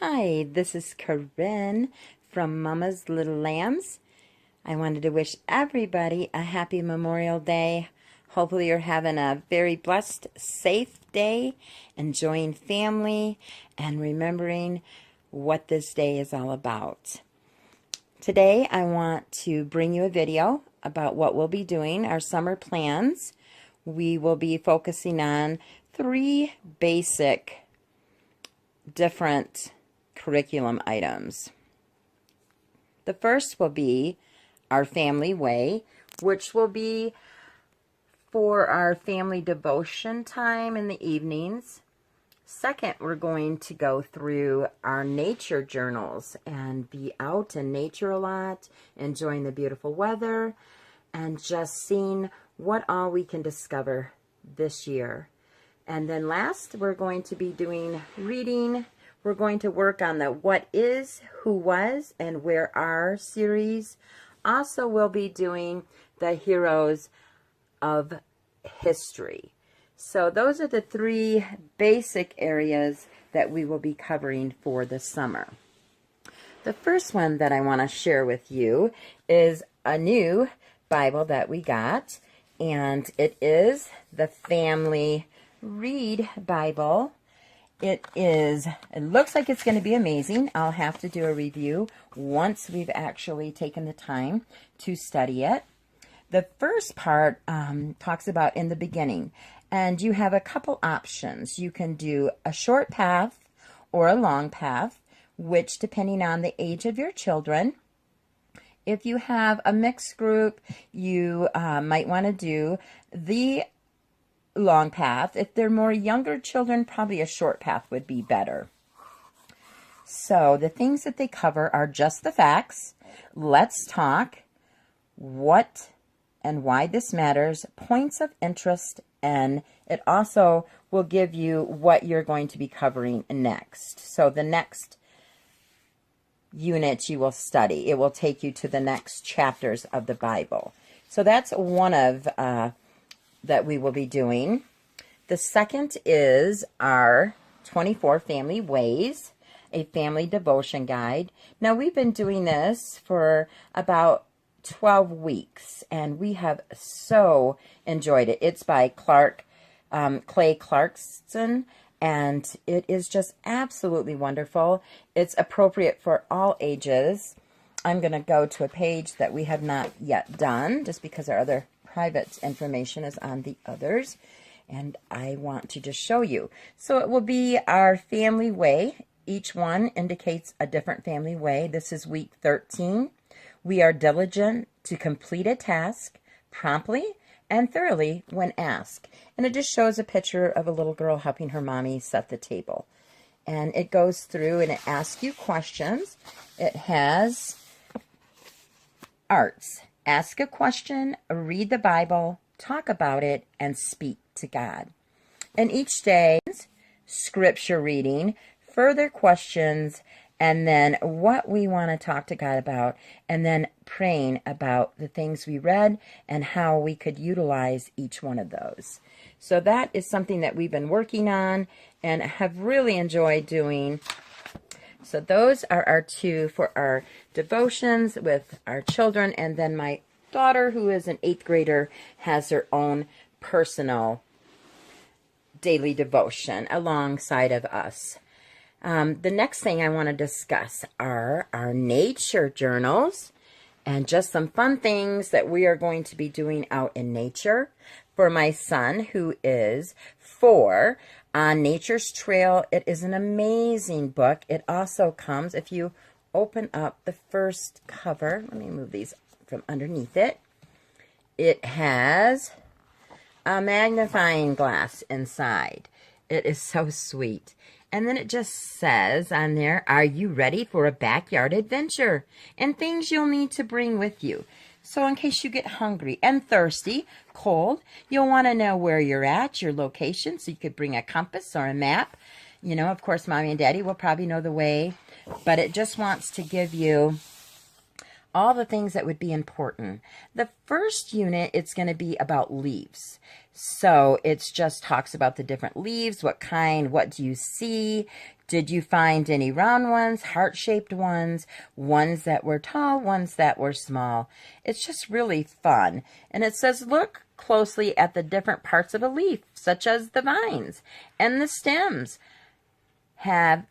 Hi, this is Corinne from Mama's Little Lambs. I wanted to wish everybody a happy Memorial Day. Hopefully you're having a very blessed, safe day, enjoying family, and remembering what this day is all about. Today I want to bring you a video about what we'll be doing, our summer plans. We will be focusing on three basic different curriculum items. The first will be our family way, which will be for our family devotion time in the evenings. Second, we're going to go through our nature journals and be out in nature a lot, enjoying the beautiful weather, and just seeing what all we can discover this year. And then last, we're going to be doing reading. We're going to work on the What Is, Who Was, and Where Are series. Also, we'll be doing the Heroes of History. So those are the three basic areas that we will be covering for the summer. The first one that I want to share with you is a new Bible that we got, and it is the Family Read Bible. It looks like it's going to be amazing. I'll have to do a review once we've actually taken the time to study it. The first part talks about in the beginning, and you have a couple options. You can do a short path or a long path, which depending on the age of your children. If you have a mixed group, you might want to do the long path. If they're more younger children, probably a short path would be better. So the things that they cover are just the facts, let's talk, what and why this matters, points of interest, and it also will give you what you're going to be covering next. So the next unit you will study, it will take you to the next chapters of the Bible. So that's one of that we will be doing. The second is our 24 Family Ways, a family devotion guide. Now we've been doing this for about 12 weeks and we have so enjoyed it. It's by Clay Clarkson, and it is just absolutely wonderful. It's appropriate for all ages. I'm going to go to a page that we have not yet done just because our other private information is on the others, and I want to just show you. So it will be our family way. Each one indicates a different family way. This is week 13. We are diligent to complete a task promptly and thoroughly when asked. And it just shows a picture of a little girl helping her mommy set the table. And it goes through and it asks you questions. It has arts. Ask a question, read the Bible, talk about it, and speak to God. And each day, scripture reading, further questions, and then what we want to talk to God about, and then praying about the things we read and how we could utilize each one of those. So that is something that we've been working on and have really enjoyed doing. So those are our two for our devotions with our children, and then my daughter, who is an 8th grader, has her own personal daily devotion alongside of us. The next thing I want to discuss are our nature journals and just some fun things that we are going to be doing out in nature. For my son, who is 4, on Nature's Trail, it is an amazing book. It also comes, if you open up the first cover, let me move these from underneath it, it has a magnifying glass inside. It is so sweet. And then it just says on there, are you ready for a backyard adventure? And things you'll need to bring with you. So in case you get hungry and thirsty, cold, you'll want to know where you're at, your location, so you could bring a compass or a map. You know, of course, Mommy and Daddy will probably know the way, but it just wants to give you all the things that would be important. The first unit, it's going to be about leaves. So it just talks about the different leaves, what kind, what do you see, Did you find any round ones, heart-shaped ones, ones that were tall, ones that were small? It's just really fun. And it says, look closely at the different parts of a leaf, such as the vines and the stems. Have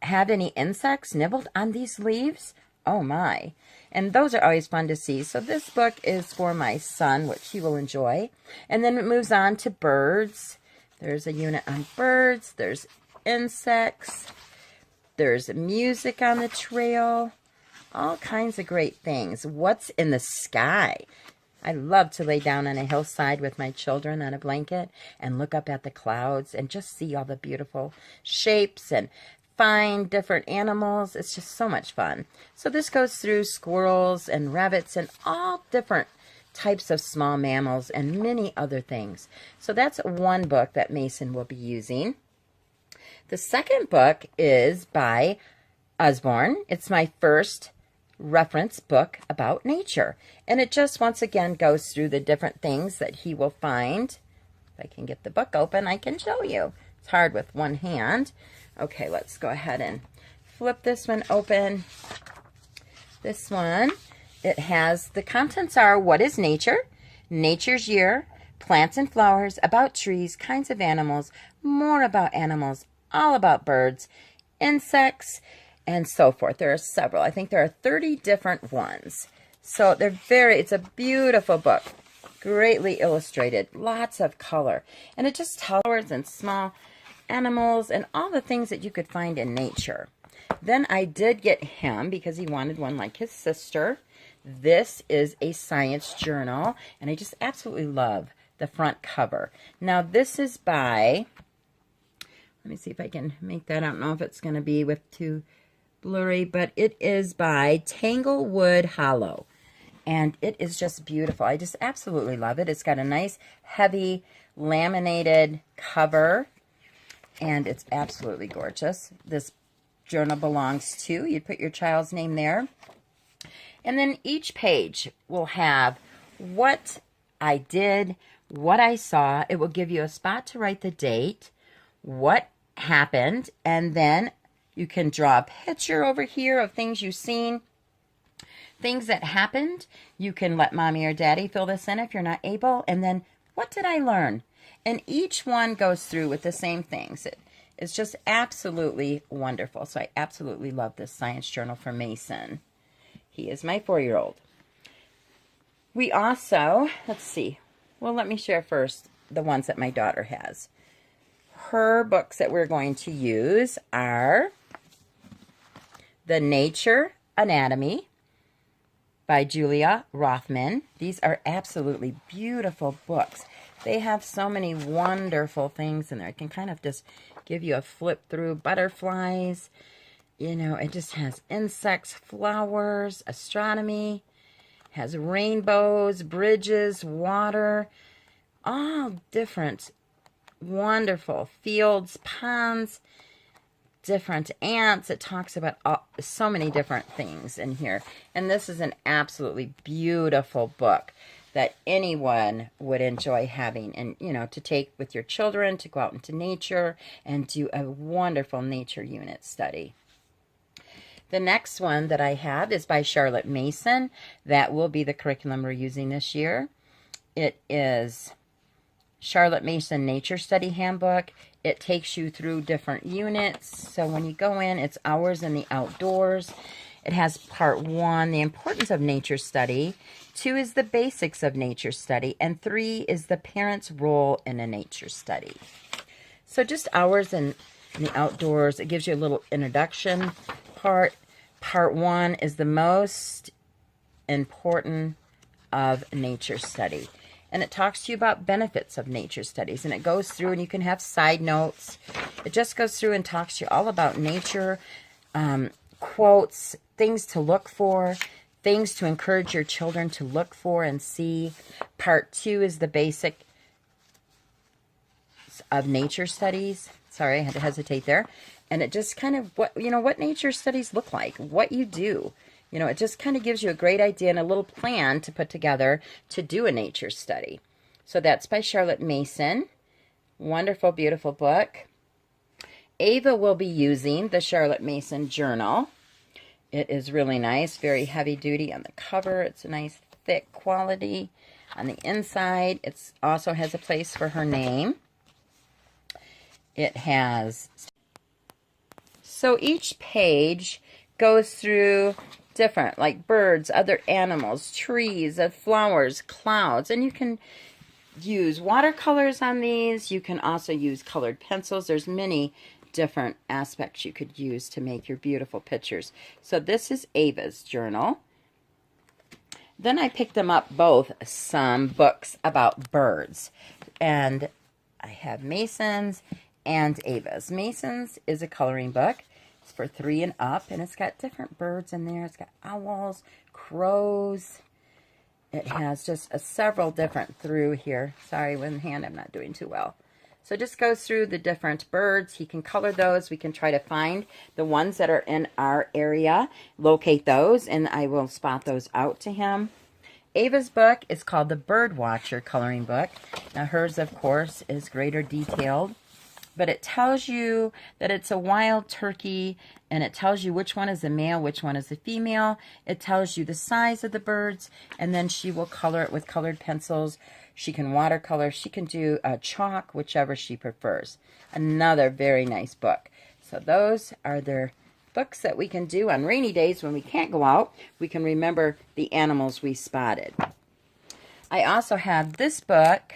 any insects nibbled on these leaves? Oh my. And those are always fun to see. So this book is for my son, which he will enjoy. And then it moves on to birds. There's a unit on birds. There's insects. There's music on the trail. All kinds of great things. What's in the sky? I love to lay down on a hillside with my children on a blanket and look up at the clouds and just see all the beautiful shapes and find different animals. It's just so much fun. So this goes through squirrels and rabbits and all different types of small mammals and many other things. So that's one book that Mason will be using. The second book is by Osborne. It's my first reference book about nature. And it just once again goes through the different things that he will find. If I can get the book open, I can show you. It's hard with one hand. Okay, let's go ahead and flip this one open. This one, it has, the contents are, what is nature? Nature's year, plants and flowers, about trees, kinds of animals, more about animals, all about birds, insects, and so forth. There are several. I think there are 30 different ones. So it's a beautiful book, greatly illustrated, lots of color. And it just tells flowers and small animals and all the things that you could find in nature. Then I did get him, because he wanted one like his sister. This is a science journal, and I just absolutely love the front cover. Now this is by, let me see if I can make that. I don't know if it's going to be with too blurry, but it is by Tanglewood Hollow. And it is just beautiful. I just absolutely love it. It's got a nice, heavy, laminated cover. And it's absolutely gorgeous. This journal belongs to, you'd put your child's name there. And then each page will have what I did, what I saw. It will give you a spot to write the date, what happened, and then you can draw a picture over here of things you've seen, things that happened. You can let mommy or daddy fill this in if you're not able. And then, what did I learn? And each one goes through with the same things. It's just absolutely wonderful. So I absolutely love this science journal for Mason. He is my 4-year-old. We also, let's see. Well, let me share first the ones that my daughter has. Her books that we're going to use are The Nature Anatomy by Julia Rothman. These are absolutely beautiful books. They have so many wonderful things in there. I can kind of just give you a flip through. Butterflies, you know, it just has insects, flowers, astronomy, has rainbows, bridges, water, all different wonderful fields, ponds, different ants. It talks about so many different things in here. And this is an absolutely beautiful book that anyone would enjoy having, and, you know, to take with your children, to go out into nature and do a wonderful nature unit study. The next one that I have is by Charlotte Mason. That will be the curriculum we're using this year. It is Charlotte Mason Nature Study Handbook. It takes you through different units. So when you go in, it's hours in the outdoors. It has part 1, the importance of nature study. 2 is the basics of nature study. And 3 is the parent's role in a nature study. So just hours in the outdoors. It gives you a little introduction part. Part 1 is the most important of nature study. And it talks to you about benefits of nature studies. And it goes through, and you can have side notes. It just goes through and talks to you all about nature, quotes, things to look for, things to encourage your children to look for and see. Part 2 is the basic of nature studies. Sorry, I had to hesitate there. And it just kind of, what nature studies look like, what you do. You know, it just kind of gives you a great idea and a little plan to put together to do a nature study. So that's by Charlotte Mason. Wonderful, beautiful book. Ava will be using the Charlotte Mason journal. It is really nice, very heavy duty on the cover. It's a nice thick quality. On the inside, it also has a place for her name. It has, so each page goes through different, like birds, other animals, trees, flowers, clouds, and you can use watercolors on these. You can also use colored pencils. There's many different aspects you could use to make your beautiful pictures. So this is Ava's journal. Then I picked them up both some books about birds. And I have Mason's and Ava's. Mason's is a coloring book. It's for 3 and up, and it's got different birds in there. It's got owls, crows. It has just several different through here. Sorry, with hand I'm not doing too well. So it just goes through the different birds. He can color those. We can try to find the ones that are in our area, locate those, and I will spot those out to him. Ava's book is called the Bird Watcher coloring book. Now hers, of course, is greater detailed, but it tells you that it's a wild turkey, and it tells you which one is a male, which one is a female. It tells you the size of the birds, and then she will color it with colored pencils. She can watercolor. She can do chalk, whichever she prefers. Another very nice book. So those are their books that we can do on rainy days when we can't go out. We can remember the animals we spotted. I also have this book,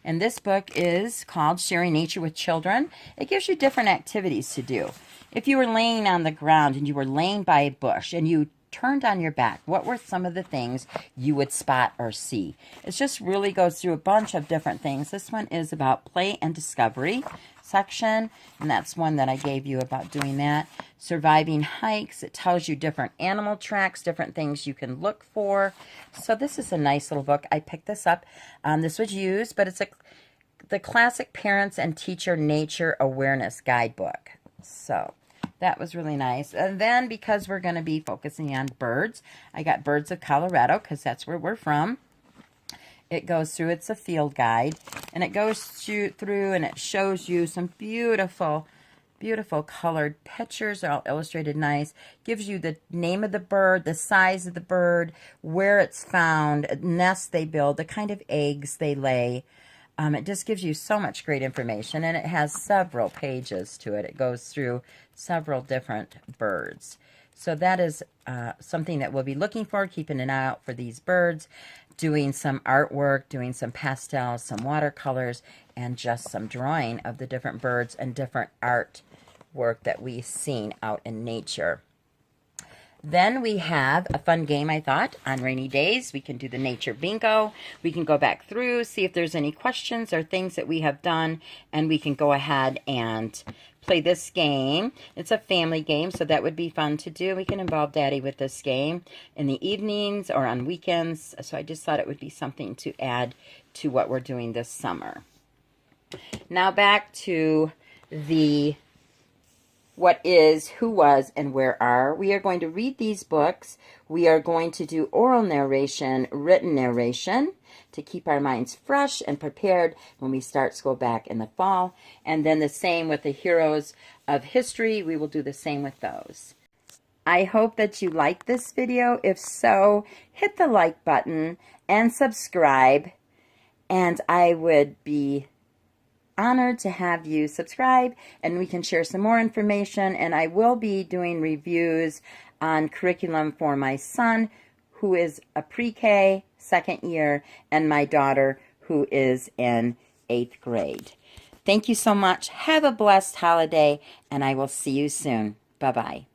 and this book is called Sharing Nature with Children. It gives you different activities to do. If you were laying on the ground and you were laying by a bush and you turned on your back, what were some of the things you would spot or see? It just really goes through a bunch of different things. This one is about play and discovery section, and that's one that I gave you about doing that. Surviving hikes. It tells you different animal tracks, different things you can look for. So this is a nice little book. I picked this up. This was used, but it's the Classic Parents and Teacher Nature Awareness Guidebook. So that was really nice. And then because we're going to be focusing on birds, I got Birds of Colorado because that's where we're from. It goes through, it's a field guide, and it goes through and it shows you some beautiful, beautiful colored pictures. They're all illustrated nice. Gives you the name of the bird, the size of the bird, where it's found, nests they build, the kind of eggs they lay. It just gives you so much great information, and it has several pages to it. It goes through several different birds. So that is something that we'll be looking for, keeping an eye out for these birds, doing some artwork, doing some pastels, some watercolors, and just some drawing of the different birds and different art work that we've seen out in nature. Then we have a fun game, I thought, on rainy days. We can do the nature bingo. We can go back through, see if there's any questions or things that we have done, and we can go ahead and play this game. It's a family game, so that would be fun to do. We can involve Daddy with this game in the evenings or on weekends, so I just thought it would be something to add to what we're doing this summer. Now back to the what is, who was, and where are. We are going to read these books. We are going to do oral narration, written narration, to keep our minds fresh and prepared when we start school back in the fall. And then the same with the heroes of history. We will do the same with those. I hope that you liked this video. If so, hit the like button and subscribe. And I would be honored to have you subscribe, and we can share some more information. And I will be doing reviews on curriculum for my son, who is a pre-K, second year, and my daughter, who is in 8th grade. Thank you so much. Have a blessed holiday, and I will see you soon. Bye-bye.